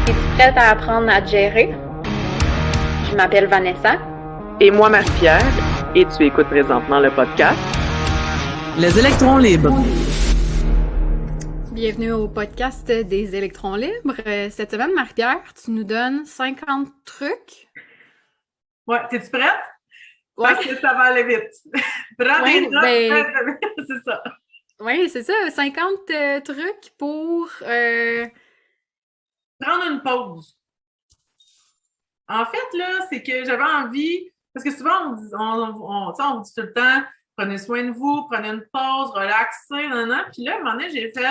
Es-tu prête à apprendre à te gérer? Je m'appelle Vanessa. Et moi, Marie-Pierre, et tu écoutes présentement le podcast Les électrons libres. Bienvenue au podcast des électrons libres. Cette semaine, Marie-Pierre, tu nous donnes 50 trucs. Ouais, t'es-tu prête? Ouais. Parce que ça va aller vite. Prends des notes, c'est ça. Oui, c'est ça, 50 trucs pour... Prendre une pause. En fait, là, c'est que j'avais envie, parce que souvent, on dit tout le temps, prenez soin de vous, prenez une pause, relaxez, Puis là, à un moment donné, j'ai fait,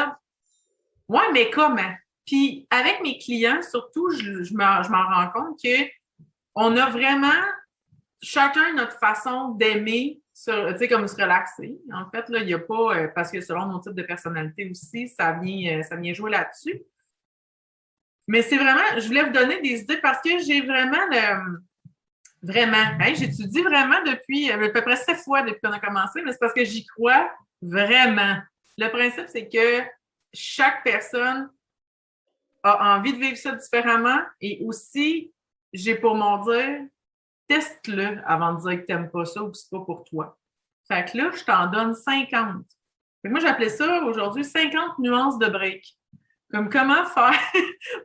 ouais, mais comment? Puis avec mes clients, surtout, je m'en rends compte qu'on a vraiment chacun notre façon d'aimer, tu sais, comme se relaxer. En fait, là, il n'y a pas, parce que selon nos types de personnalité aussi, ça vient jouer là-dessus. Mais c'est vraiment, je voulais vous donner des idées parce que j'ai vraiment j'étudie vraiment depuis à peu près 7 fois depuis qu'on a commencé, mais c'est parce que j'y crois vraiment. Le principe, c'est que chaque personne a envie de vivre ça différemment et aussi, j'ai pour mon dire, teste-le avant de dire que tu n'aimes pas ça ou que c'est pas pour toi. Fait que là, je t'en donne 50. Fait que moi, j'appelais ça aujourd'hui 50 nuances de break. Comme comment faire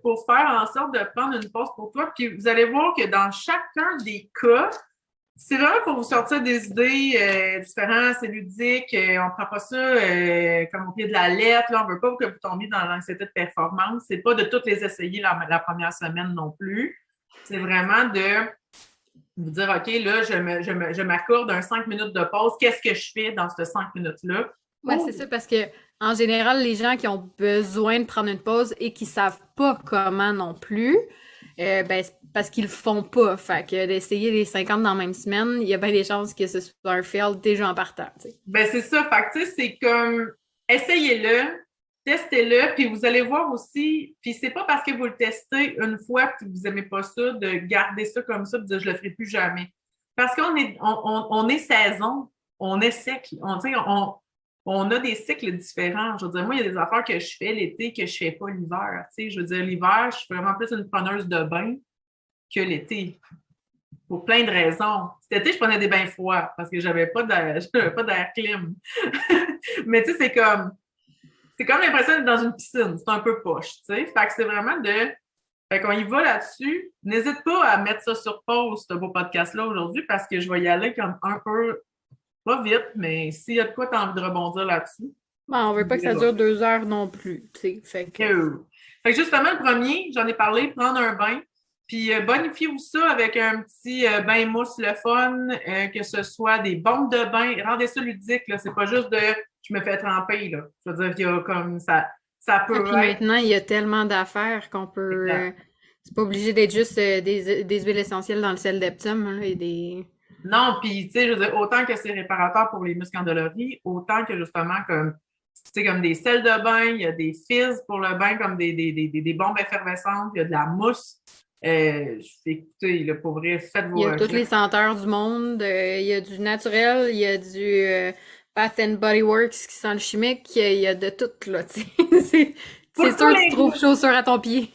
pour faire en sorte de prendre une pause pour toi. Puis vous allez voir que dans chacun des cas, c'est vraiment pour vous sortir des idées différentes, c'est ludique. On ne prend pas ça comme au pied de la lettre. Là, on ne veut pas que vous tombiez dans l'anxiété de performance. C'est pas de toutes les essayer la première semaine non plus. C'est vraiment de vous dire, OK, là, je m'accorde un 5 minutes de pause. Qu'est-ce que je fais dans ces 5 minutes-là? Oui, c'est ça, parce que en général, les gens qui ont besoin de prendre une pause et qui savent pas comment non plus, c'est parce qu'ils le font pas. Fait que d'essayer les 50 dans la même semaine, il y a bien des chances que ce soit un fail déjà en partant, t'sais. Ben, c'est ça. Fait que, tu sais, c'est comme, essayez-le, testez-le, puis vous allez voir aussi, puis c'est pas parce que vous le testez une fois que vous aimez pas ça, de garder ça comme ça, de dire je le ferai plus jamais. Parce qu'on est, on est saison, on est sec, on a des cycles différents. Je veux dire, moi, il y a des affaires que je fais l'été que je fais pas l'hiver. Tu sais, je veux dire, l'hiver, je suis vraiment plus une preneuse de bain que l'été. Pour plein de raisons. Cet été, je prenais des bains froids parce que j'avais pas d'air clim. Mais tu sais, c'est comme l'impression d'être dans une piscine. C'est un peu poche, tu sais. Fait que c'est vraiment Fait qu'on y va là-dessus. N'hésite pas à mettre ça sur pause, ce beau podcast-là aujourd'hui, parce que je vais y aller comme un peu pas vite, mais s'il y a de quoi tu as envie de rebondir là-dessus. Ben, on veut pas que ça dure 2 heures non plus, tu sais. Fait que justement, le premier, j'en ai parlé, prendre un bain. Puis bonifiez-vous ça avec un petit bain mousse le fun, que ce soit des bombes de bain. Rendez ça ludique, là. C'est pas juste de je me fais tremper, là. Je veux dire qu'il y a comme ça peut puis maintenant, il y a tellement d'affaires qu'on peut... c'est pas obligé d'être juste des huiles essentielles dans le sel d'Epsom, là, et des... Non, puis tu sais, je veux dire, autant que c'est réparateur pour les muscles endoloris, autant que justement comme tu sais, comme des sels de bain, il y a des fizz pour le bain, comme des bombes effervescentes, il y a de la mousse. Écoutez, là, pour vrai, faites vos Il y a toutes les senteurs du monde, il y a du naturel, il y a du Bath and Body Works qui sent le chimique, il y a de tout, là, tu sais. C'est sûr que tu trouves chaussures à ton pied.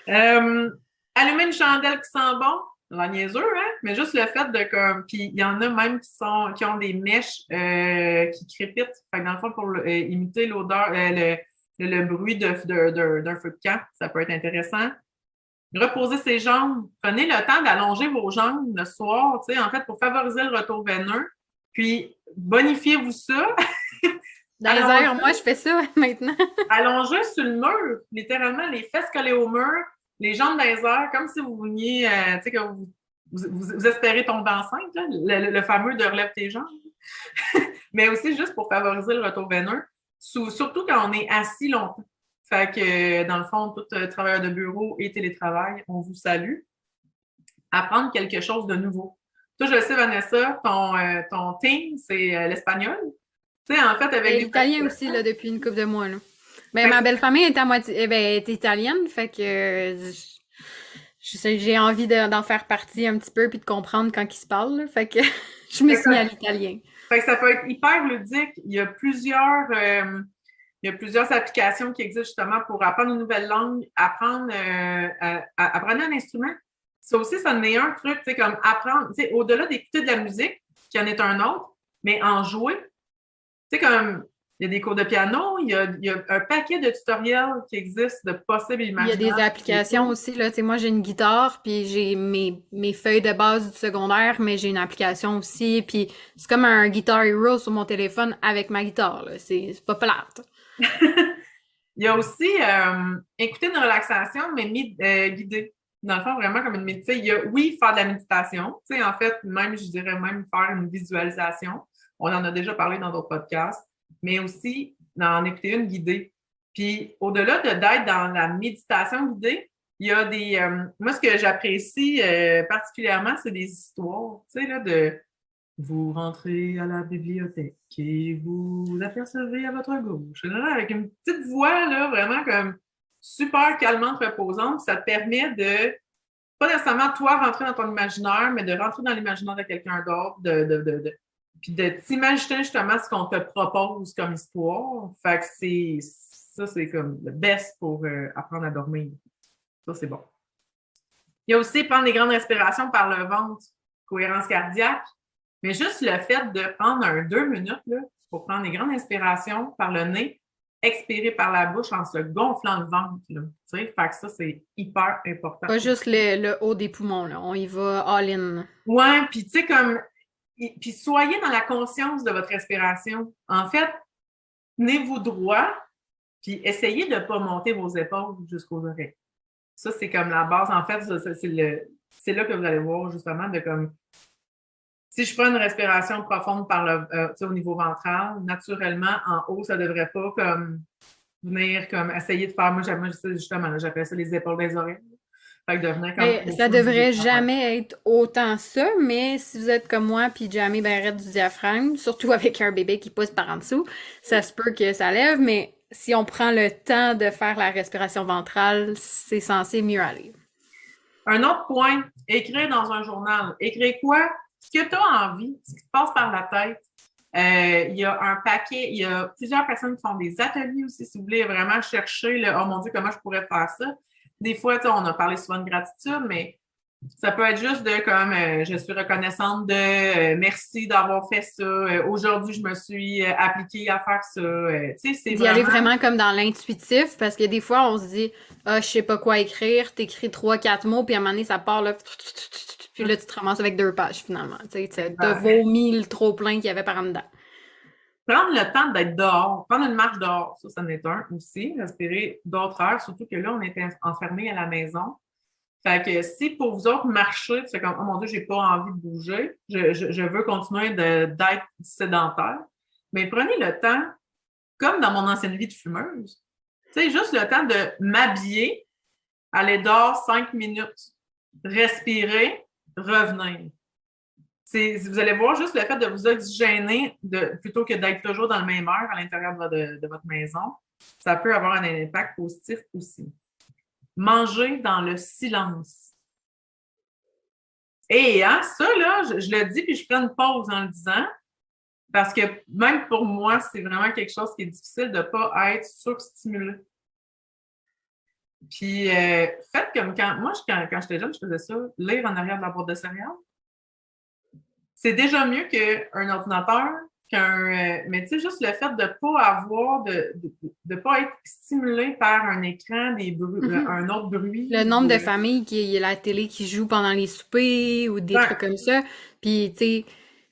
Allumer une chandelle qui sent bon, la niaiseux, hein? Mais juste le fait de comme. Puis il y en a même qui ont des mèches qui crépitent. Fait que dans le fond, pour imiter l'odeur, le bruit d'un feu de camp, ça peut être intéressant. Reposer ses jambes. Prenez le temps d'allonger vos jambes le soir, tu sais, en fait, pour favoriser le retour veineux. Puis, bonifiez-vous ça. Dans les airs, moi, je fais ça maintenant. Allongez sur le mur, littéralement, les fesses collées au mur, les jambes dans les airs, comme si vous veniez, tu sais, que vous espérez tomber enceinte, là, le fameux de relève tes jambes. Mais aussi juste pour favoriser le retour veineux, surtout quand on est assis longtemps. Fait que, dans le fond, tout travailleur de bureau et télétravail, on vous salue. Apprendre quelque chose de nouveau. Toi, je le sais, Vanessa, ton thing, c'est l'espagnol. Tu sais, en fait, avec l'italien aussi, là, depuis une couple de mois, là. Ben, ma belle famille est à moitié, est italienne, fait que j'ai envie d'en faire partie un petit peu puis de comprendre quand ils se parlent, là, fait que je me suis mis à l'italien. Fait que ça peut être hyper ludique. Il y a plusieurs Il y a plusieurs applications qui existent justement pour apprendre une nouvelle langue, apprendre un instrument. Ça aussi, ça en est un truc, tu sais, comme apprendre, tu sais, au-delà d'écouter de la musique, qui en est un autre, mais en jouer. Tu sais, comme il y a des cours de piano, il y a un paquet de tutoriels qui existent de possibles Il y a imaginaires. des applications aussi, là. Tu sais, moi, j'ai une guitare, puis j'ai mes feuilles de base du secondaire, mais j'ai une application aussi, puis c'est comme un Guitar Hero sur mon téléphone avec ma guitare, là. C'est pas plate. Il y a aussi écouter une relaxation, mais guidée. Dans le fond, vraiment comme une méditation. Il y a, oui, faire de la méditation. Tu sais, en fait, même, je dirais même faire une visualisation. On en a déjà parlé dans d'autres podcasts, mais aussi d'en écouter une guidée. Puis, au-delà d'être dans la méditation guidée, il y a des... moi, ce que j'apprécie particulièrement, c'est des histoires, tu sais, là, de... Vous rentrez à la bibliothèque et vous apercevez à votre gauche. Là, avec une petite voix, là, vraiment comme super calmante, reposante. Ça te permet de, pas nécessairement toi rentrer dans ton imaginaire, mais de rentrer dans l'imaginaire de quelqu'un d'autre, puis de t'imaginer justement ce qu'on te propose comme histoire. Fait que c'est comme le best pour apprendre à dormir. Ça, c'est bon. Il y a aussi prendre des grandes respirations par le ventre, cohérence cardiaque. Mais juste le fait de prendre 2 minutes là, pour prendre des grandes inspirations par le nez, expirer par la bouche en se gonflant le ventre. Là, tu sais, fait que ça, c'est hyper important. Pas juste le haut des poumons, là. On y va all-in. Ouais, puis tu sais, comme... Puis soyez dans la conscience de votre respiration. En fait, tenez-vous droit, puis essayez de ne pas monter vos épaules jusqu'aux oreilles. Ça, c'est comme la base. En fait, c'est là que vous allez voir, justement, de comme... Si je prends une respiration profonde par au niveau ventral, naturellement, en haut, ça ne devrait pas comme venir comme essayer de faire. Moi, justement, j'appelle ça les épaules des oreilles. Fait que de venir comme Ça devrait jamais être autant ça, mais si vous êtes comme moi puis jamais ben raide du diaphragme, surtout avec un bébé qui pousse par en dessous, ça se peut que ça lève, mais si on prend le temps de faire la respiration ventrale, c'est censé mieux aller. Un autre point, écrire dans un journal. Écrire quoi? Ce que tu as envie, ce qui te passe par la tête. Il y a un paquet, il y a plusieurs personnes qui font des ateliers aussi, si vous voulez vraiment chercher oh mon Dieu, comment je pourrais faire ça. Des fois, on a parlé souvent de gratitude, mais ça peut être juste de comme je suis reconnaissante de merci d'avoir fait ça. Aujourd'hui, je me suis appliquée à faire ça. C'est d'y aller vraiment comme dans l'intuitif, parce que des fois, on se dit je sais pas quoi écrire, t'écris 3-4 mots, puis à un moment donné, ça part là. Puis là, tu te ramasses avec 2 pages, finalement. Tu sais, de vomi le trop-plein qu'il y avait par en dedans. Prendre le temps d'être dehors, prendre une marche dehors, ça en est un aussi. Respirer d'autres heures, surtout que là, on était enfermés à la maison. Fait que si pour vous autres, marcher, c'est comme, oh mon Dieu, j'ai pas envie de bouger, je veux continuer d'être sédentaire, mais prenez le temps, comme dans mon ancienne vie de fumeuse, tu sais, juste le temps de m'habiller, aller dehors 5 minutes, respirer, revenir. Vous allez voir juste le fait de vous oxygéner plutôt que d'être toujours dans le même heure à l'intérieur de votre maison, ça peut avoir un impact positif aussi. Manger dans le silence. Et ça, là, je le dis puis je prends une pause en le disant parce que même pour moi, c'est vraiment quelque chose qui est difficile de ne pas être surstimulé. Puis, faites comme quand j'étais jeune, je faisais ça, lire en arrière de la boîte de céréales. C'est déjà mieux qu'un ordinateur, mais tu sais, juste le fait de ne pas avoir, de pas être stimulé par un écran, des bruits, un autre bruit. Le nombre de familles qui a la télé qui joue pendant les soupers ou des trucs comme ça. Puis, tu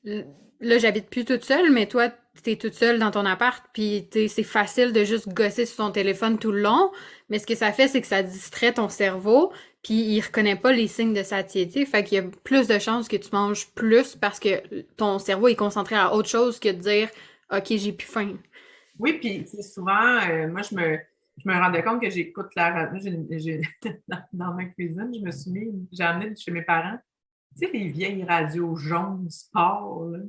sais, là, j'habite plus toute seule, mais toi, t'es toute seule dans ton appart, puis c'est facile de juste gosser sur ton téléphone tout le long, mais ce que ça fait, c'est que ça distrait ton cerveau, puis il reconnaît pas les signes de satiété, fait qu'il y a plus de chances que tu manges plus parce que ton cerveau est concentré à autre chose que de dire « Ok, j'ai plus faim ». Oui, puis souvent, moi, je me rendais compte que j'écoute la radio, dans ma cuisine, j'ai amené chez mes parents, tu sais, les vieilles radios jaunes, sport, là,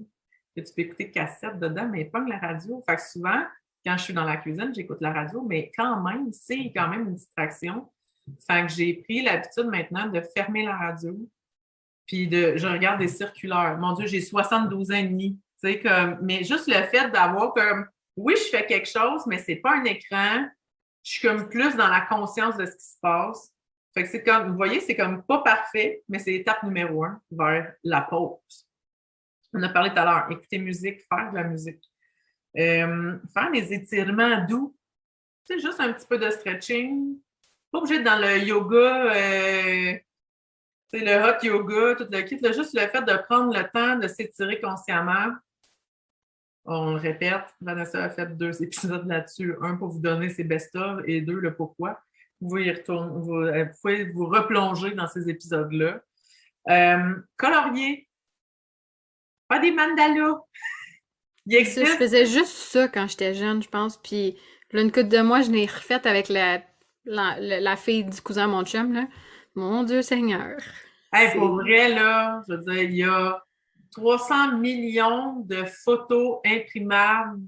que tu peux écouter cassette dedans, mais pas la radio. Fait que souvent, quand je suis dans la cuisine, j'écoute la radio, mais quand même, c'est quand même une distraction. Fait que j'ai pris l'habitude maintenant de fermer la radio, puis je regarde des circulaires. Mon Dieu, j'ai 72 ans et demi. Tu sais, mais juste le fait d'avoir comme oui, je fais quelque chose, mais c'est pas un écran. Je suis comme plus dans la conscience de ce qui se passe. Fait que c'est comme, vous voyez, c'est comme pas parfait, mais c'est l'étape numéro 1 vers la pause. On a parlé tout à l'heure, écouter musique, faire de la musique. Faire des étirements doux. Tu sais, juste un petit peu de stretching. Pas obligé d'être dans le yoga, tu sais, le hot yoga, tout le kit. Là, juste le fait de prendre le temps de s'étirer consciemment. On le répète, Vanessa a fait 2 épisodes là-dessus. Un pour vous donner ses best-of et 2 le pourquoi. Vous pouvez y retourner, vous pouvez vous replonger dans ces épisodes-là. Colorier. Pas des mandalas. Il existe. Je faisais juste ça quand j'étais jeune, je pense. Puis là, une couple de mois, je l'ai refaite avec la fille du cousin à mon chum, là. Mon Dieu Seigneur. Hey, pour vrai, là, je veux dire, il y a 300 millions de photos imprimables,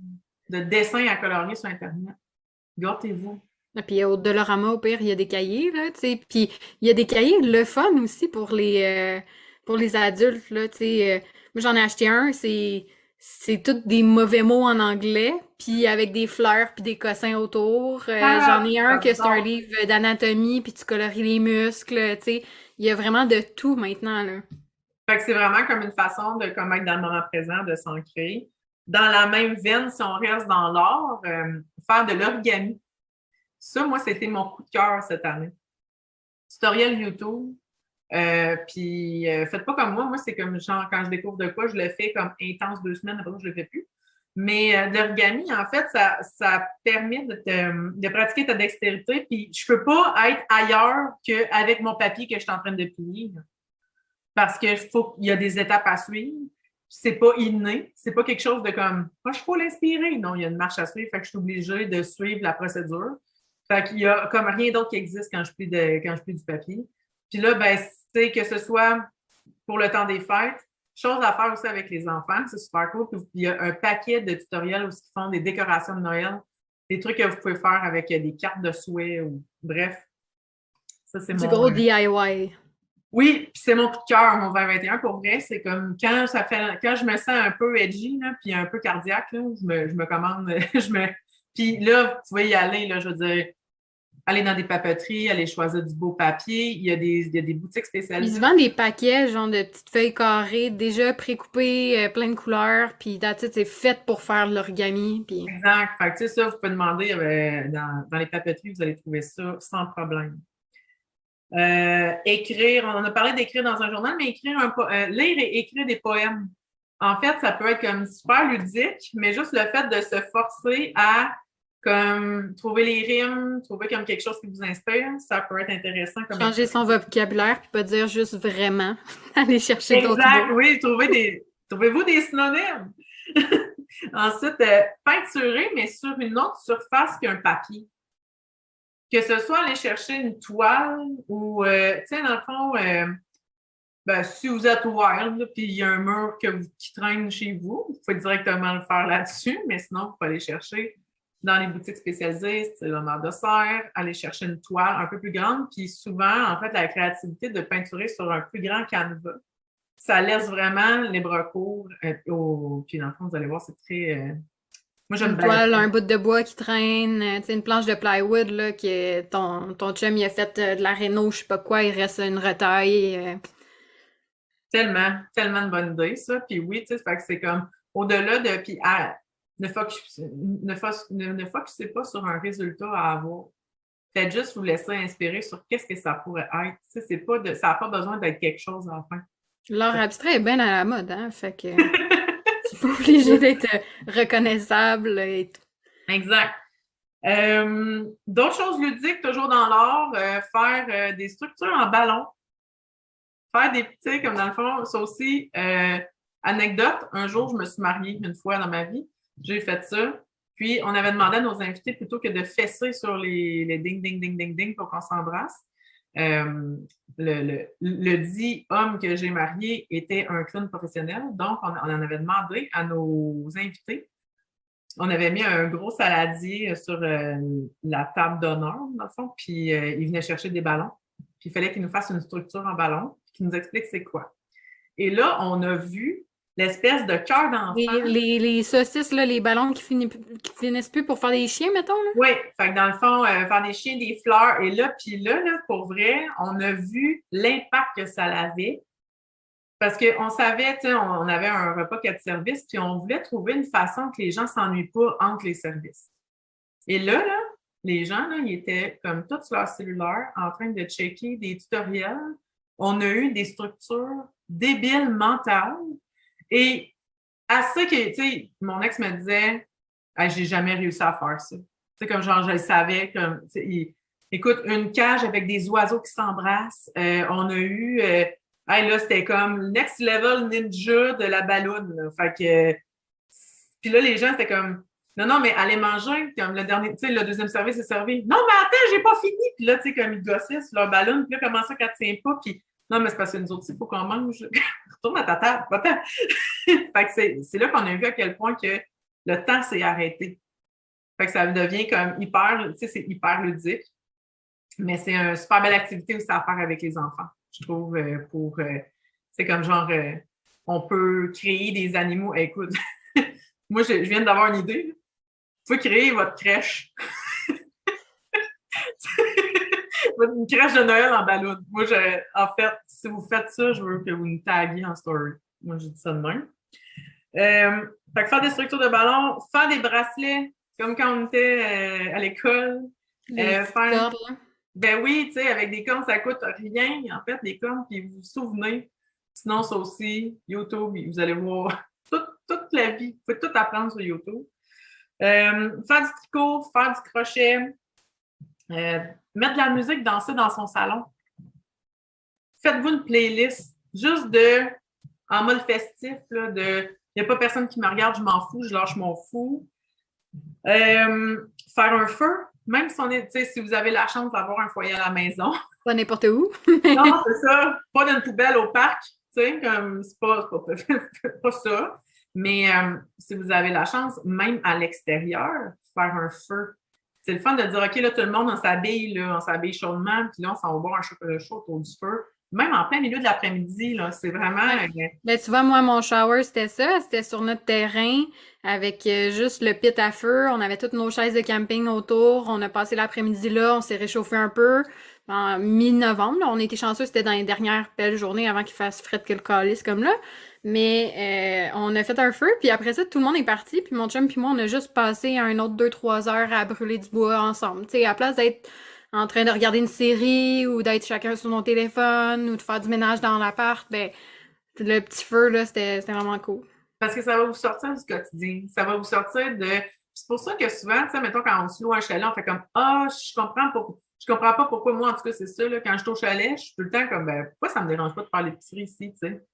de dessins à colorier sur Internet. Gâtez-vous. Et puis au Dolorama, au pire, il y a des cahiers, là, tu sais. Puis il y a des cahiers, le fun aussi pour les adultes, là, tu sais. Moi, j'en ai acheté un, c'est tous des mauvais mots en anglais, puis avec des fleurs puis des cossins autour. J'en ai un que c'est un livre d'anatomie, puis tu colories les muscles, tu sais. Il y a vraiment de tout maintenant, là. Fait que c'est vraiment comme une façon de comme être dans le moment présent, de s'ancrer. Dans la même veine, si on reste dans l'art, faire de l'origami. Ça, moi, c'était mon coup de cœur cette année. Tutoriel YouTube. Puis faites pas comme moi. Moi, c'est comme genre quand je découvre de quoi, je le fais comme intense 2 semaines, après ça, je le fais plus. Mais l'origami, en fait, ça permet de pratiquer ta dextérité. Puis je peux pas être ailleurs qu'avec mon papier que je suis en train de plier. Parce qu'il y a des étapes à suivre. C'est pas inné. C'est pas quelque chose de comme, moi, je peux l'inspirer. Non, il y a une marche à suivre. Fait que je suis obligée de suivre la procédure. Fait qu'il y a comme rien d'autre qui existe quand je plie du papier. Puis là, ben, c'est que ce soit pour le temps des fêtes, chose à faire aussi avec les enfants, c'est super cool. Puis il y a un paquet de tutoriels aussi qui font des décorations de Noël, des trucs que vous pouvez faire avec des cartes de souhait ou bref. Ça, c'est du gros DIY. Oui, puis c'est mon coup de cœur, mon 2021, pour vrai. C'est comme quand je me sens un peu edgy, là, puis un peu cardiaque, là, je me commande, Puis là, vous pouvez y aller, là, je veux dire, aller dans des papeteries, aller choisir du beau papier. Il y a des boutiques spécialisées. Ils se vendent des paquets, genre de petites feuilles carrées, déjà précoupées, plein de couleurs, puis c'est fait pour faire de l'origami. Puis... Exact. Fait que, tu sais, ça, vous pouvez demander dans les papeteries, vous allez trouver ça sans problème. Écrire, on en a parlé d'écrire dans un journal, mais lire et écrire des poèmes. En fait, ça peut être comme super ludique, mais juste le fait de se forcer à comme trouver les rimes, trouver comme quelque chose qui vous inspire, ça peut être intéressant. Comme changer son vocabulaire, puis pas dire juste vraiment, aller chercher d'autres mots. Exact, oui, trouvez-vous des synonymes. Ensuite, peinturer, mais sur une autre surface qu'un papier. Que ce soit aller chercher une toile ou, tu sais, dans le fond, ben, si vous êtes wild, puis il y a un mur qui traîne chez vous, vous pouvez directement le faire là-dessus, mais sinon, vous pouvez aller chercher dans les boutiques spécialisées, c'est le mur de serre, aller chercher une toile un peu plus grande, puis souvent, en fait, la créativité de peinturer sur un plus grand canevas, ça laisse vraiment libre cours. Puis dans le fond, vous allez voir, c'est très... Moi, j'aime bien. Toile, un bout de bois qui traîne, une planche de plywood, là, ton chum, il a fait de la réno, je sais pas quoi, il reste une retaille. Tellement de bonnes idées, ça. Puis oui, tu sais, fait que c'est comme au-delà de... Puis ne focussez pas sur un résultat à avoir. Faites juste vous laisser inspirer sur qu'est-ce que ça pourrait être. Tu sais, ça n'a pas besoin d'être quelque chose à la fin. L'art abstrait est bien à la mode, hein? Fait que c'est pas obligé d'être reconnaissable et tout. Exact. D'autres choses ludiques, toujours dans l'art, faire des structures en ballon. Faire des petits, comme dans le fond, ça aussi, anecdote, un jour, je me suis mariée une fois dans ma vie. J'ai fait ça. Puis, on avait demandé à nos invités, plutôt que de fesser sur les ding, ding, ding, ding, ding pour qu'on s'embrasse, le dit homme que j'ai marié était un clown professionnel. Donc, on en avait demandé à nos invités. On avait mis un gros saladier sur la table d'honneur, dans le fond, puis il venait chercher des ballons. Puis, il fallait qu'il nous fasse une structure en ballon, puis qu'il nous explique c'est quoi. Et là, on a vu l'espèce de cœur d'enfant. Les saucisses, là, les ballons qui finissent plus pour faire des chiens, mettons, là. Oui, fait que dans le fond, faire des chiens, des fleurs, et là, puis là, pour vrai, on a vu l'impact que ça avait. Parce qu'on savait, tu sais, on avait un repas 4 services, puis on voulait trouver une façon que les gens ne s'ennuient pas entre les services. Et là, les gens, là, ils étaient comme tous sur leur cellulaire en train de checker des tutoriels. On a eu des structures débiles mentales. Et à ça que, tu sais, mon ex me disait, hey, j'ai jamais réussi à faire ça. Tu sais, comme genre, je le savais, comme, tu sais, écoute, une cage avec des oiseaux qui s'embrassent. On a eu, hey, là, c'était comme next level ninja de la balloune, là. Fait que, puis là, les gens, c'était comme, non, mais allez manger, comme le dernier, tu sais, le deuxième service est servi. Non, mais attends, j'ai pas fini. Puis là, tu sais, comme ils gossaient sur leur ballon, puis là, comment ça, 4-5 pas, puis non, mais c'est parce que nous autres, il faut qu'on mange. Retourne à ta table, va-t'en. Fait que c'est là qu'on a vu à quel point que le temps s'est arrêté. Fait que ça devient comme hyper, tu sais, c'est hyper ludique. Mais c'est une super belle activité aussi à faire avec les enfants, je trouve, c'est comme genre, on peut créer des animaux. Écoute, moi, je viens d'avoir une idée. Vous pouvez créer votre crèche. Une crèche de Noël en ballon. Moi, en fait, si vous faites ça, je veux que vous nous taguiez en story. Moi, j'ai dit ça de même. Fait que faire des structures de ballon, faire des bracelets, comme quand on était à l'école. Faire... Ben oui, tu sais, avec des cornes, ça coûte rien, en fait, les cornes, puis vous vous souvenez. Sinon, ça aussi, YouTube, vous allez voir toute la vie. Vous pouvez tout apprendre sur YouTube. Faire du tricot, faire du crochet, mettre de la musique, danser dans son salon. Faites-vous une playlist juste en mode festif, là, il n'y a pas personne qui me regarde, je m'en fous, je lâche mon fou. Faire un feu, même si si vous avez la chance d'avoir un foyer à la maison. Pas n'importe où. Non, c'est ça. Pas dans une poubelle au parc, tu sais, comme c'est pas ça. Mais si vous avez la chance, même à l'extérieur, faire un feu. C'est le fun de dire, OK, là, tout le monde, on s'habille chaudement, puis là, on s'en va boire un chocolat chaud autour du feu. Même en plein milieu de l'après-midi, là, c'est vraiment... Ben, tu vois, moi, mon shower, c'était ça. C'était sur notre terrain avec juste le pit à feu. On avait toutes nos chaises de camping autour. On a passé l'après-midi là. On s'est réchauffé un peu. En mi-novembre, là, on était chanceux. C'était dans les dernières belles journées avant qu'il fasse fret que le calice comme là. Mais on a fait un feu. Puis après ça, tout le monde est parti. Puis mon chum puis moi, on a juste passé un autre 2-3 heures à brûler du bois ensemble. Tu sais, à la place d'être en train de regarder une série ou d'être chacun sur son téléphone ou de faire du ménage dans l'appart, ben le petit feu, là, c'était vraiment cool. Parce que ça va vous sortir du quotidien. Ça va vous sortir de... C'est pour ça que souvent, tu sais, mettons, quand on se loue un chalet, on fait comme « Ah, je comprends pas pourquoi moi, en tout cas, c'est ça, là, quand je suis au chalet, je suis tout le temps comme « Ben, pourquoi ça me dérange pas de faire l'épicerie ici, tu sais? »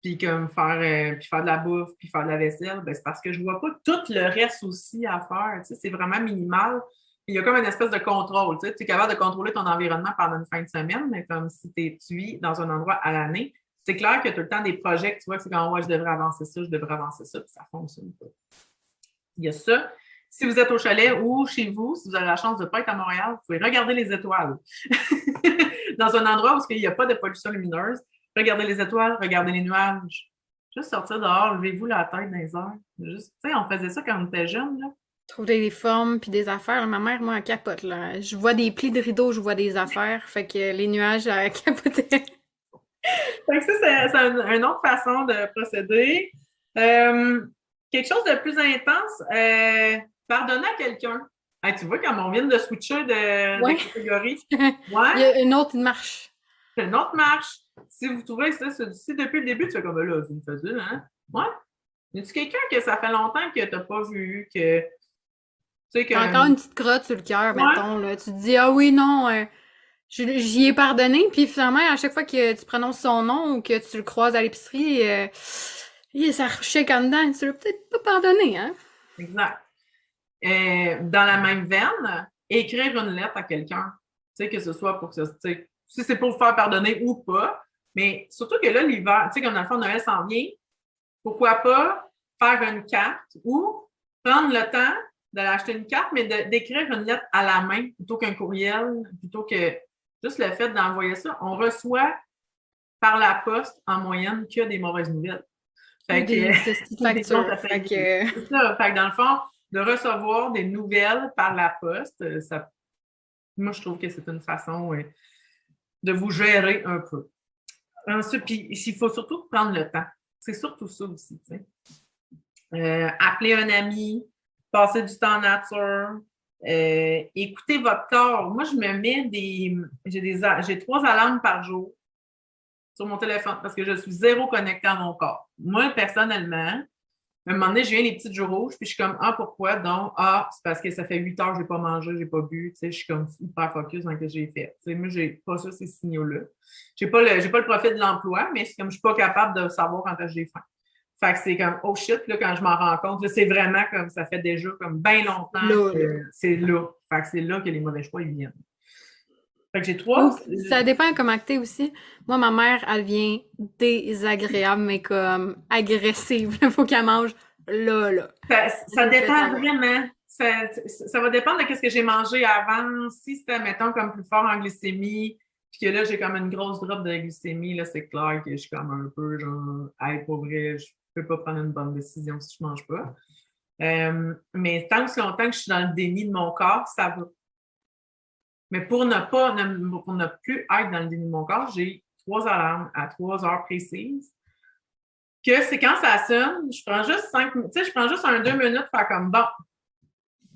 Puis comme faire de la bouffe, puis faire de la vaisselle, ben c'est parce que je vois pas tout le reste aussi à faire, tu sais, c'est vraiment minimal. Il y a comme une espèce de contrôle, tu sais, tu es capable de contrôler ton environnement pendant une fin de semaine, mais comme si tu vis dans un endroit à l'année, c'est clair que tu as tout le temps des projets que tu vois que c'est comme, ouais, je devrais avancer ça, puis ça fonctionne pas. Il y a ça. Si vous êtes au chalet ou chez vous, si vous avez la chance de ne pas être à Montréal, vous pouvez regarder les étoiles. Dans un endroit où il n'y a pas de pollution lumineuse, regardez les étoiles, regardez les nuages. Juste sortir dehors, levez-vous la tête dans les airs. Juste, tu sais, on faisait ça quand on était jeune, là. Trouver des formes puis des affaires. Ma mère, moi, elle capote, là. Je vois des plis de rideaux, je vois des affaires. Fait que les nuages, elle capotait. Fait que ça, c'est une autre façon de procéder. Quelque chose de plus intense, pardonner à quelqu'un. Hey, tu vois, comme on vient de switcher de catégorie. Ouais. Il y a une autre marche. Une autre marche. Si vous trouvez ça, si depuis le début, tu fais comme là, c'est une facile, hein? Ouais. Y a-tu quelqu'un que ça fait longtemps que t'as pas vu, que. Tu sais, que. Encore une petite crotte sur le cœur, mettons, là. Tu te dis, ah oui, non, j'y ai pardonné, puis finalement, à chaque fois que tu prononces son nom ou que tu le croises à l'épicerie, ça rechèque en dedans, tu l'as peut-être pas pardonné, hein? Exact. Dans la même veine, écrire une lettre à quelqu'un. Tu sais, que ce soit pour que si c'est pour vous faire pardonner ou pas, mais surtout que là, l'hiver, tu sais, comme dans le fond, Noël s'en vient, pourquoi pas faire une carte ou prendre le temps d'acheter une carte, mais d'écrire une lettre à la main plutôt qu'un courriel, plutôt que juste le fait d'envoyer ça. On reçoit par la poste en moyenne que des mauvaises nouvelles. Fait Des que, petites ou des comptes factures. à Fait payer. que... C'est ça. Fait que dans le fond, de recevoir des nouvelles par la poste, moi, je trouve que c'est une façon de vous gérer un peu. Ensuite, puis il faut surtout prendre le temps. C'est surtout ça aussi, tu sais. Appeler un ami, passer du temps en nature, écouter votre corps. Moi, je me mets j'ai 3 alarmes par jour sur mon téléphone parce que je suis zéro connectée à mon corps. Moi, personnellement, à un moment donné, je viens les petites jours rouges, puis je suis comme, pourquoi donc? C'est parce que ça fait 8 heures que je n'ai pas mangé, je n'ai pas bu, tu sais, je suis comme hyper focus dans ce que j'ai fait. Tu sais, moi, j'ai pas ça, ces signaux-là. J'ai pas le profil de l'emploi, mais c'est comme je suis pas capable de savoir quand j'ai faim. Fait que c'est comme, oh shit, là, quand je m'en rends compte, là, c'est vraiment comme, ça fait déjà comme bien longtemps que c'est là. Fait que c'est là que les mauvais choix, ils viennent. Fait que j'ai 3. Ça dépend comment t'es aussi. Moi, ma mère, elle vient désagréable, mais comme agressive. Il faut qu'elle mange là. Ça dépend vraiment. Ça va dépendre de ce que j'ai mangé avant. Si c'était, mettons, comme plus fort en glycémie, puis que là, j'ai comme une grosse drop de glycémie, là, c'est clair que je suis comme un peu genre, hey, pour vrai, je peux pas prendre une bonne décision si je mange pas. Mais tant que longtemps que je suis dans le déni de mon corps, ça va. Mais pour ne plus être dans le déni de mon corps, j'ai 3 alarmes à 3 heures précises. Que c'est quand ça sonne, je prends juste 5 minutes, tu sais, je prends juste 2 minutes pour faire comme bon,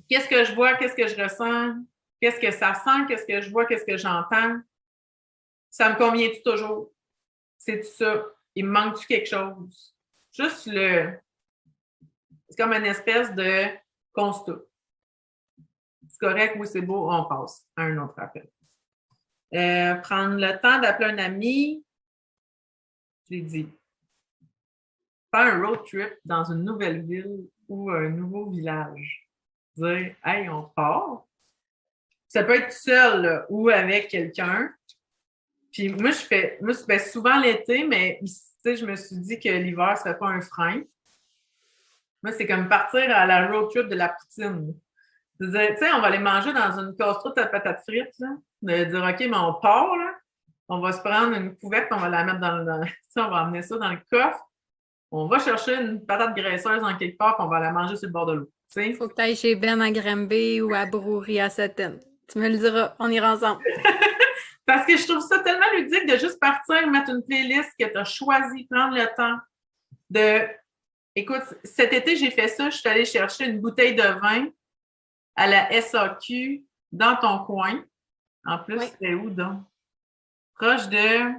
qu'est-ce que je vois, qu'est-ce que je ressens, qu'est-ce que ça sent, qu'est-ce que je vois, qu'est-ce que j'entends. Ça me convient-tu toujours? C'est ça. Il me manque-tu quelque chose? Juste c'est comme une espèce de constat. C'est correct, oui, c'est beau, on passe à un autre appel. Prendre le temps d'appeler un ami, je l'ai dit. Faire un road trip dans une nouvelle ville ou un nouveau village. Dire, hey, on part. Ça peut être seul là, ou avec quelqu'un. Puis moi, je fais souvent l'été, mais je me suis dit que l'hiver, ça fait pas un frein. Moi, c'est comme partir à la road trip de la poutine. De dire, tu sais, on va aller manger dans une casse-croûte à patates frites, là. De dire, OK, mais on part, là. On va se prendre une couverte, on va la mettre on va emmener ça dans le coffre. On va chercher une patate graisseuse en quelque part, puis on va la manger sur le bord de l'eau. Il faut que tu ailles chez Ben à Granby ou à Brouwerie à Sutton. Tu me le diras, on ira ensemble. Parce que je trouve ça tellement ludique de juste partir, mettre une playlist que tu as choisi, prendre le temps de... Écoute, cet été, j'ai fait ça. Je suis allée chercher une bouteille de vin à la SAQ dans ton coin. En plus, C'était où donc? Proche de...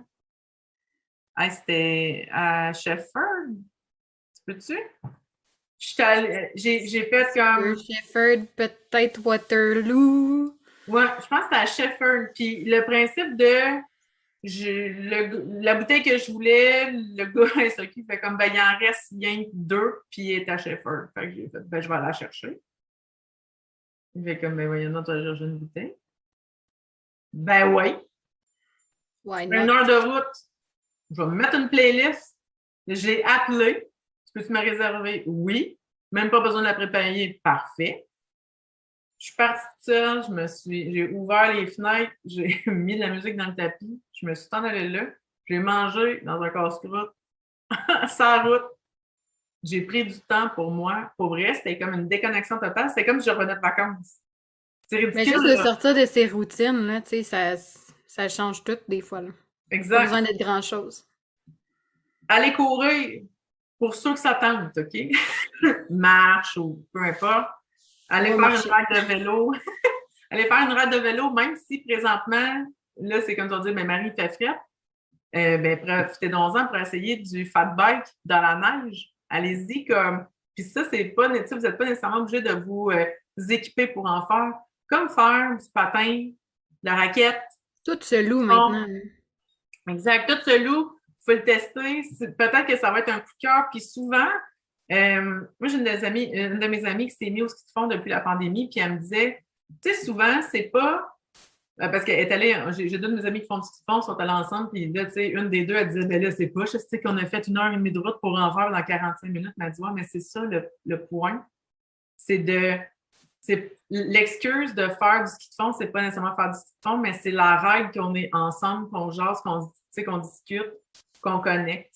c'était à Shefford. Peux-tu? J'ai fait comme... Shefford, peut-être Waterloo. Ouais, je pense que c'était à Shefford. Puis le principe de... la bouteille que je voulais, le gars SAQ fait comme, il en reste rien que 2, puis il est à Shefford. Fait que j'ai fait, je vais aller la chercher. Il fait comme, voyons, tu vas chercher une bouteille. Oui. Une heure de route. Je vais me mettre une playlist. J'ai appelé. Peux-tu me réserver? Oui. Même pas besoin de la préparer. Parfait. Je suis partie seule. J'ai ouvert les fenêtres. J'ai mis de la musique dans le tapis. Je me suis allée là. J'ai mangé dans un casse-croûte. Sans route. J'ai pris du temps pour moi. Pour vrai, c'était comme une déconnexion totale. C'était comme si je revenais de vacances. C'est ridicule. Mais juste de sortir de ses routines, là, tu sais, ça change tout des fois. Là. Exact. Pas besoin d'être grand-chose. Aller courir, pour ceux que ça tente, OK? Marche ou peu importe. Aller faire une ride de vélo. Aller faire une ride de vélo, même si présentement, là, c'est comme tu dis, Marie fait frette. Profitez d'11 ans pour essayer du fat bike dans la neige. Allez-y comme. Puis ça, c'est pas, vous n'êtes pas nécessairement obligé de vous équiper pour en faire. Comme faire du patin, de la raquette. Tout se loue maintenant. Exact. Tout se loue. Vous pouvez le tester. Peut-être que ça va être un coup de cœur. Puis souvent, moi, j'ai une de mes amies qui s'est mise au ski de fond depuis la pandémie, puis elle me disait, tu sais, souvent, c'est pas... Parce qu'elle est allée... J'ai 2 de mes amis qui font du ski de fond, sont allés ensemble, puis là, tu sais, une des 2, elle disait, là, c'est pas, je sais qu'on a fait 1h30 de route pour en faire dans 45 minutes. Elle m'a dit, mais c'est ça le point. C'est l'excuse de faire du ski de fond, c'est pas nécessairement faire du ski de fond, mais c'est la règle qu'on est ensemble, qu'on jase, qu'on discute, qu'on connecte.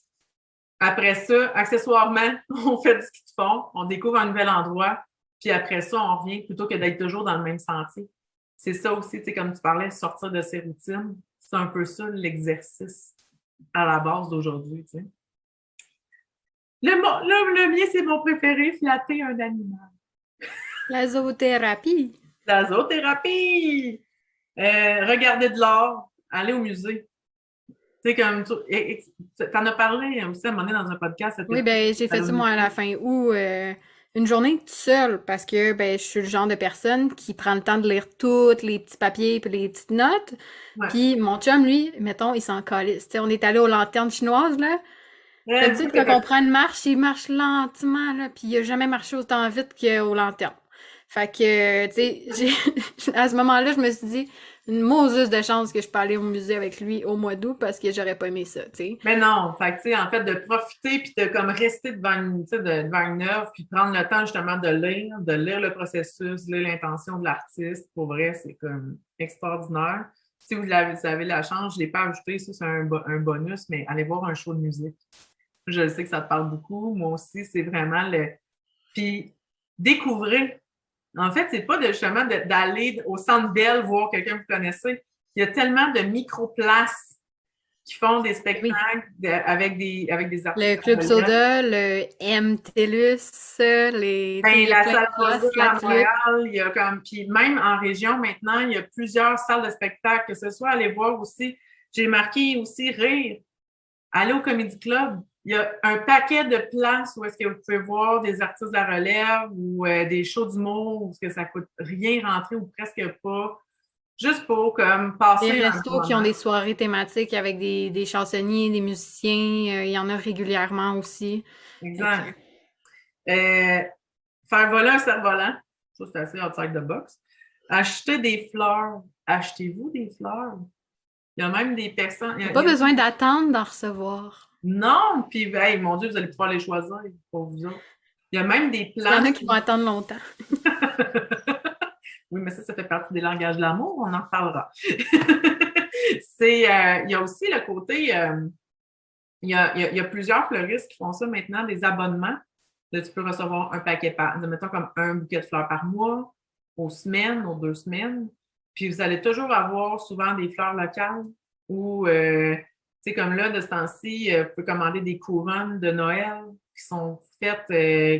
Après ça, accessoirement, on fait du ski de fond, on découvre un nouvel endroit, puis après ça, on revient plutôt que d'être toujours dans le même sentier. C'est ça aussi, tu sais, comme tu parlais, sortir de ses routines. C'est un peu ça l'exercice à la base d'aujourd'hui, tu sais. Le mien, c'est mon préféré, flatter un animal. La zoothérapie. La zoothérapie! Regarder de l'art, aller au musée. Tu sais, comme t'en as parlé aussi à un moment donné dans un podcast. Oui, ben j'ai fait ça moi à la fin août, une journée toute seule parce que ben je suis le genre de personne qui prend le temps de lire tous les petits papiers puis les petites notes. Ouais. Puis mon chum, lui, mettons, il s'en calisse. Tu sais, on est allé aux lanternes chinoises, là. D'habitude, quand on prend une marche, il marche lentement, là, puis il a jamais marché autant vite qu'aux lanternes. Fait que, tu sais, à ce moment-là, je me suis dit, une Moses de chance que je peux aller au musée avec lui au mois d'août parce que j'aurais pas aimé ça, tu sais. Mais non, fait que, tu sais, en fait, de profiter puis de comme rester devant une œuvre puis prendre le temps justement de lire le processus, lire l'intention de l'artiste, pour vrai, c'est comme extraordinaire. Si vous avez la chance, je ne l'ai pas ajouté, ça c'est un bonus, mais allez voir un show de musique. Je sais que ça te parle beaucoup. Moi aussi, c'est vraiment le. Puis découvrir. En fait, c'est pas justement d'aller au Centre Bell voir quelqu'un que vous connaissez. Il y a tellement de micro-places qui font des spectacles avec des artistes. Le Club Soda, le MTELUS, la salle Soda à Montréal, il y a comme. Puis même en région, maintenant, il y a plusieurs salles de spectacle, que ce soit aller voir aussi. J'ai marqué aussi rire. Aller au Comedy Club. Il y a un paquet de places où est-ce que vous pouvez voir des artistes de la relève ou des shows d'humour où ça coûte rien rentrer ou presque pas. Juste pour comme passer. Des restos qui ont des soirées thématiques avec des chansonniers, des musiciens. Il y en a régulièrement aussi. Exact. Faire voler un cerf-volant. Ça, c'est assez outside the box. Acheter des fleurs. Achetez-vous des fleurs. Il y a même des personnes. Il n'y a pas besoin d'attendre d'en recevoir. Non, puis hey, mon Dieu, vous allez pouvoir les choisir pour vous autres. Il y a même des plantes. Il y en a qui vont attendre longtemps. Oui, mais ça fait partie des langages de l'amour, on en reparlera. Il y a aussi le côté, il y a plusieurs fleuristes qui font ça maintenant, des abonnements. Là, tu peux recevoir un paquet mettons comme un bouquet de fleurs par mois, aux semaines, aux 2 semaines. Puis vous allez toujours avoir souvent des fleurs locales ou tu sais, comme là, de ce temps-ci, vous pouvez commander des couronnes de Noël qui sont faites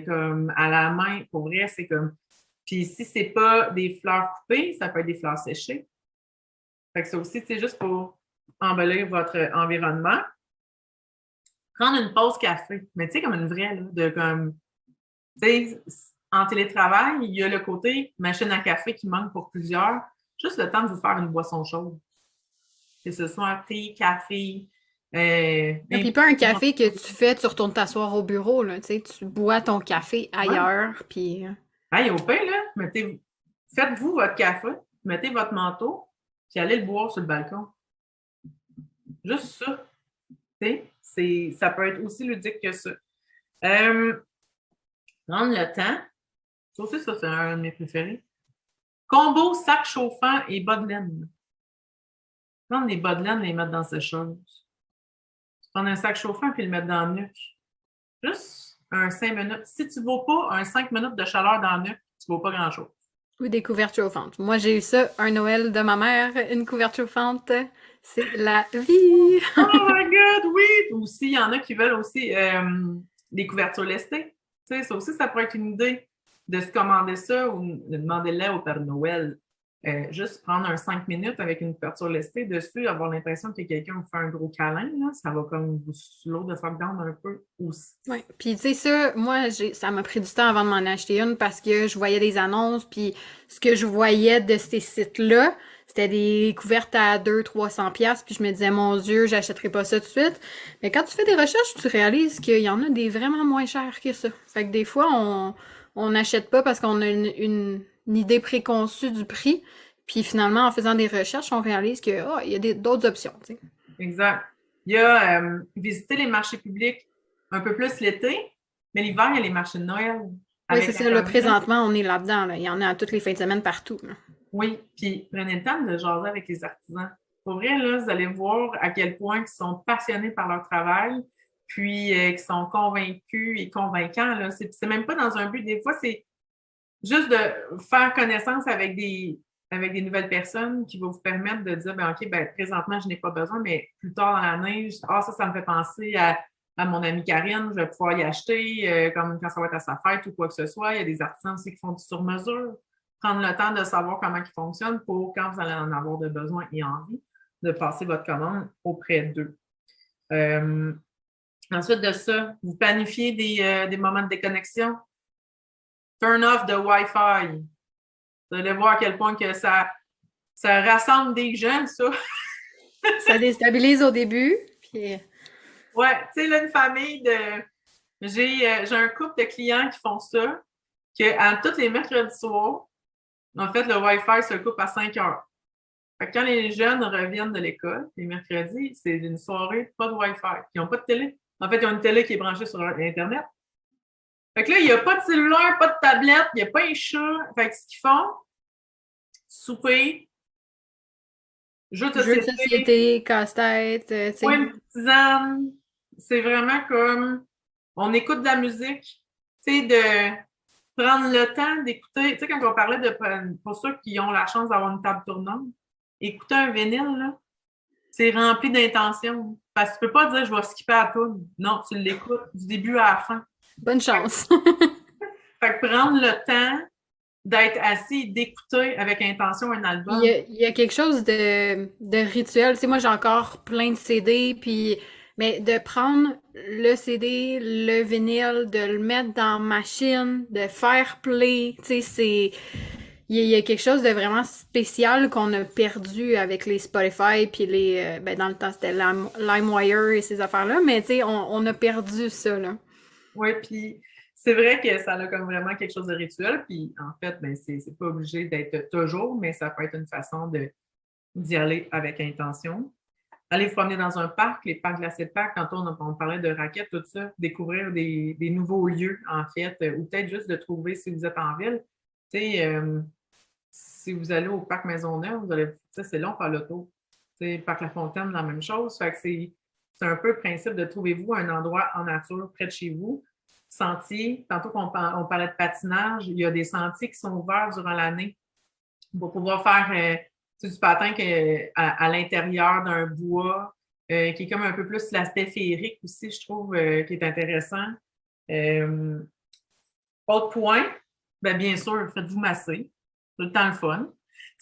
comme à la main. Pour vrai, c'est comme. Puis si c'est pas des fleurs coupées, ça peut être des fleurs séchées. Fait que ça aussi, c'est juste pour embellir votre environnement. Prendre une pause café. Mais tu sais, comme une vraie, là, de comme. Tu sais, en télétravail, il y a le côté machine à café qui manque pour plusieurs. Juste le temps de vous faire une boisson chaude. Que ce soit thé, café. Puis pas un café que tu fais, tu retournes t'asseoir au bureau, là, tu sais, tu bois ton café ailleurs, puis... Hey, au pain, là, faites-vous votre café, mettez votre manteau, puis allez le boire sur le balcon. Juste ça. Tu sais, ça peut être aussi ludique que ça. Prendre le temps. Ça aussi, ça, c'est un de mes préférés. Combo sac chauffant et bas de laine. Prendre des bas de laine et les mettre dans sécheuse. Prendre un sac chauffant puis le mettre dans le nuque. Juste un 5 minutes. Si tu ne vaux pas un 5 minutes de chaleur dans le nuque, tu ne vaux pas grand-chose. Ou des couvertures chauffantes. Moi, j'ai eu ça, un Noël de ma mère, une couverture chauffante. C'est la vie! Oh my God, oui! Aussi, il y en a qui veulent aussi des couvertures lestées. Tu sais, ça aussi, ça pourrait être une idée de se commander ça ou de demander-le au Père Noël. Juste prendre un 5 minutes avec une couverture lestée dessus, avoir l'impression que quelqu'un vous fait un gros câlin, là, ça va comme vous slow de fuck down un peu aussi. Oui, puis tu sais ça, moi, ça m'a pris du temps avant de m'en acheter une parce que je voyais des annonces, puis ce que je voyais de ces sites-là, c'était des couvertes à 200-300$, puis je me disais, mon Dieu, j'achèterai pas ça tout de suite. Mais quand tu fais des recherches, tu réalises qu'il y en a des vraiment moins chers que ça. Fait que des fois, on n'achète pas parce qu'on a une idée préconçue du prix. Puis finalement, en faisant des recherches, on réalise qu'il y a d'autres options. Tu sais. Exact. Il y a visiter les marchés publics un peu plus l'été, mais l'hiver, il y a les marchés de Noël. Oui, c'est ça. Là, présentement, on est là-dedans. Là. Il y en a toutes les fins de semaine partout. Là. Oui, puis prenez le temps de jaser avec les artisans. Pour vrai, là, vous allez voir à quel point ils sont passionnés par leur travail. puis qui sont convaincus et convaincants. Là. C'est même pas dans un but. Des fois, c'est juste de faire connaissance avec des nouvelles personnes qui vont vous permettre de dire, OK, présentement, je n'ai pas besoin, mais plus tard dans l'année, ça me fait penser à mon amie Karine, je vais pouvoir y acheter, comme quand ça va être à sa fête ou quoi que ce soit. Il y a des artisans aussi qui font du sur-mesure. Prendre le temps de savoir comment ils fonctionnent pour, quand vous allez en avoir de besoin et envie, de passer votre commande auprès d'eux. Ensuite de ça, vous planifiez des moments de déconnexion. Turn off the Wi-Fi. Vous allez voir à quel point que ça rassemble des gens, ça. Ça déstabilise au début. Puis... Ouais, tu sais, là, une famille de... J'ai un couple de clients qui font ça, que tous les mercredis soirs, en fait, le Wi-Fi se coupe à 5 heures. Fait que quand les jeunes reviennent de l'école, les mercredis, c'est une soirée, pas de Wi-Fi. Ils n'ont pas de télé. En fait, ils ont une télé qui est branchée sur Internet. Fait que là, il n'y a pas de cellulaire, pas de tablette, il n'y a pas un chat. Fait que ce qu'ils font, souper, jeux de société, casse-tête, tu sais. Ouais, une tisane. C'est vraiment comme on écoute de la musique, tu sais, de prendre le temps d'écouter. Tu sais, quand on parlait pour ceux qui ont la chance d'avoir une table tournante, écouter un vinyle, là, c'est rempli d'intention. Parce que tu peux pas dire je vais skipper à tout. Non, tu l'écoutes du début à la fin. Bonne chance. Fait que prendre le temps d'être assis et d'écouter avec intention un album. Il y a quelque chose de rituel. Tu sais, moi, j'ai encore plein de CD, mais de prendre le CD, le vinyle, de le mettre dans la machine, de faire play, tu sais, il y a quelque chose de vraiment spécial qu'on a perdu avec les Spotify, puis dans le temps, c'était LimeWire et ces affaires-là, mais tu sais, on a perdu ça, là. Oui, puis c'est vrai que ça a comme vraiment quelque chose de rituel, puis en fait, c'est pas obligé d'être toujours, mais ça peut être une façon d'y aller avec intention. Aller vous promener dans un parc, les parcs glacés de parc, tantôt on parlait de raquettes, tout ça, découvrir des nouveaux lieux, en fait, ou peut-être juste de trouver si vous êtes en ville. Tu sais, si vous allez au parc Maisonneuve, vous allez, c'est long faire le tour. Tu sais, parc La Fontaine, la même chose. Fait que c'est un peu le principe de trouvez-vous un endroit en nature près de chez vous. Sentier, tantôt qu'on parlait de patinage, il y a des sentiers qui sont ouverts durant l'année pour pouvoir faire du patin à l'intérieur d'un bois, qui est comme un peu plus l'aspect féerique aussi, je trouve, qui est intéressant. Autre point, bien sûr, faites-vous masser. C'est tout le temps le fun.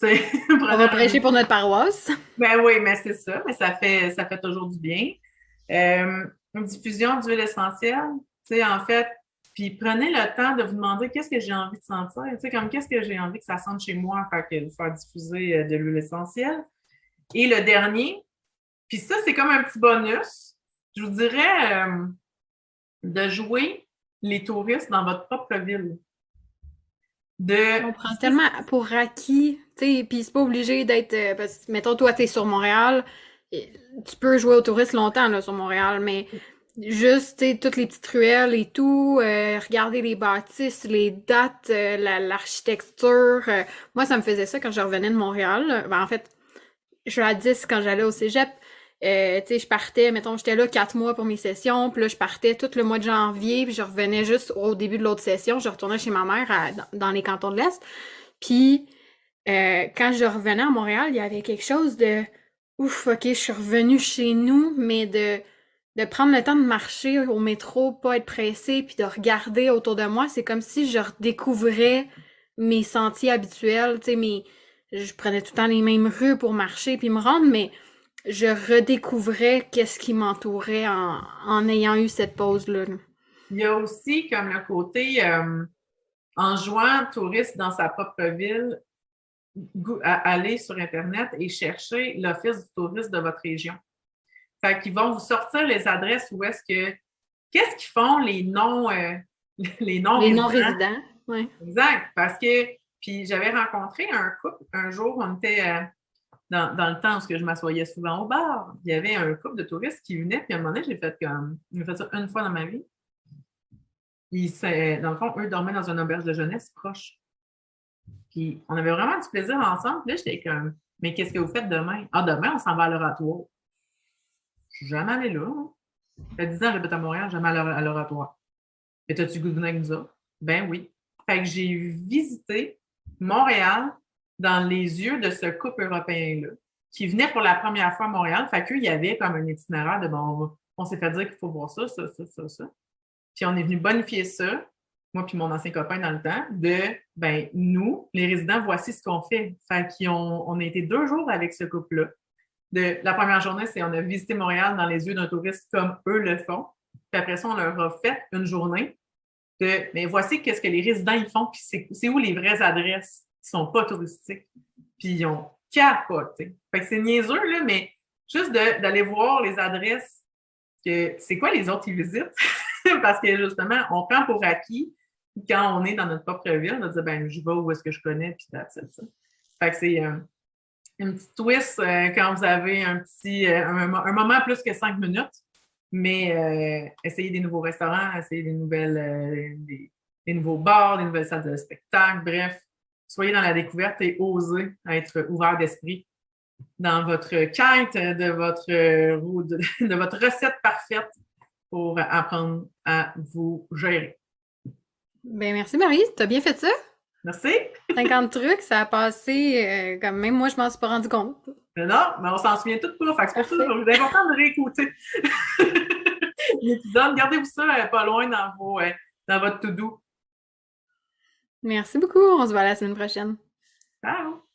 On va prêcher pour notre paroisse. Ben oui, mais c'est ça. Mais ça fait toujours du bien. Une diffusion d'huile essentielle, en fait, puis prenez le temps de vous demander qu'est-ce que j'ai envie de sentir. Comme qu'est-ce que j'ai envie que ça sente chez moi, faire diffuser de l'huile essentielle. Et le dernier, puis ça, c'est comme un petit bonus. Je vous dirais de jouer les touristes dans votre propre ville. On prend tellement pour acquis, tu sais, puis c'est pas obligé d'être... parce que, mettons, toi, t'es sur Montréal, tu peux jouer aux touristes longtemps, là, sur Montréal, mais juste, tu sais, toutes les petites ruelles et tout, regarder les bâtisses, les dates, l'architecture. Moi, ça me faisait ça quand je revenais de Montréal. En fait, je suis à 10 quand j'allais au cégep. Tu sais, je partais, mettons, j'étais là 4 mois pour mes sessions, puis là, je partais tout le mois de janvier, puis je revenais juste au début de l'autre session, je retournais chez ma mère dans les cantons de l'Est. Puis, quand je revenais à Montréal, il y avait quelque chose de ouf, ok, je suis revenue chez nous, mais de prendre le temps de marcher au métro, pas être pressée, puis de regarder autour de moi, c'est comme si je redécouvrais mes sentiers habituels, tu sais, je prenais tout le temps les mêmes rues pour marcher puis me rendre, mais je redécouvrais qu'est-ce qui m'entourait en ayant eu cette pause-là. Il y a aussi comme le côté, en jouant touriste dans sa propre ville, aller sur Internet et chercher l'Office du tourisme de votre région. Fait qu'ils vont vous sortir les adresses où est-ce que... Qu'est-ce qu'ils font, les non-résidents? Oui. Exact, parce que... Puis j'avais rencontré un couple, un jour, on était... Dans le temps où je m'assoyais souvent au bar, il y avait un couple de touristes qui venaient, puis à un moment donné, j'ai fait ça une fois dans ma vie. Dans le fond, eux dormaient dans une auberge de jeunesse proche. Puis on avait vraiment du plaisir ensemble. Puis là, j'étais comme, mais qu'est-ce que vous faites demain? Ah, demain, on s'en va à l'Oratoire. Je suis jamais allée là. Hein. Ça fait 10 ans que j'habite à Montréal, jamais à l'Oratoire. Et t'as-tu goût de venir avec nous autres? Ben oui. Fait que j'ai visité Montréal dans les yeux de ce couple européen-là, qui venait pour la première fois à Montréal. Fait qu'eux, il y avait comme un itinéraire de bon, on s'est fait dire qu'il faut voir ça, ça, ça, ça, ça. Puis on est venu bonifier ça, moi puis mon ancien copain dans le temps, de ben nous, les résidents, voici ce qu'on fait. Fait on a été 2 jours avec ce couple-là. La première journée, c'est on a visité Montréal dans les yeux d'un touriste comme eux le font. Puis après ça, on leur a fait une journée mais voici qu'est-ce que les résidents ils font, puis c'est où les vraies adresses qui sont pas touristiques. Puis ils ont capoté. Fait que c'est niaiseux, là, mais juste d'aller voir les adresses, que c'est quoi les autres qui visitent? Parce que justement, on prend pour acquis quand on est dans notre propre ville, on va dire ben je vais où est-ce que je connais, puis that's it, ça. Fait que c'est une petite twist quand vous avez un moment plus que 5 minutes. Mais essayer des nouveaux restaurants, essayer des nouveaux bars, des nouvelles salles de spectacle, bref, soyez dans la découverte et osez être ouvert d'esprit dans votre quête de votre recette parfaite pour apprendre à vous gérer. Ben merci Marie, t'as bien fait ça. Merci. 50 trucs, ça a passé comme même moi je m'en suis pas rendu compte. Non, mais on s'en souvient tout pas. Fait que c'est pour ça que c'est important de réécouter l'épisode. Gardez-vous ça pas loin dans votre to-do. Merci beaucoup, on se voit la semaine prochaine. Ciao!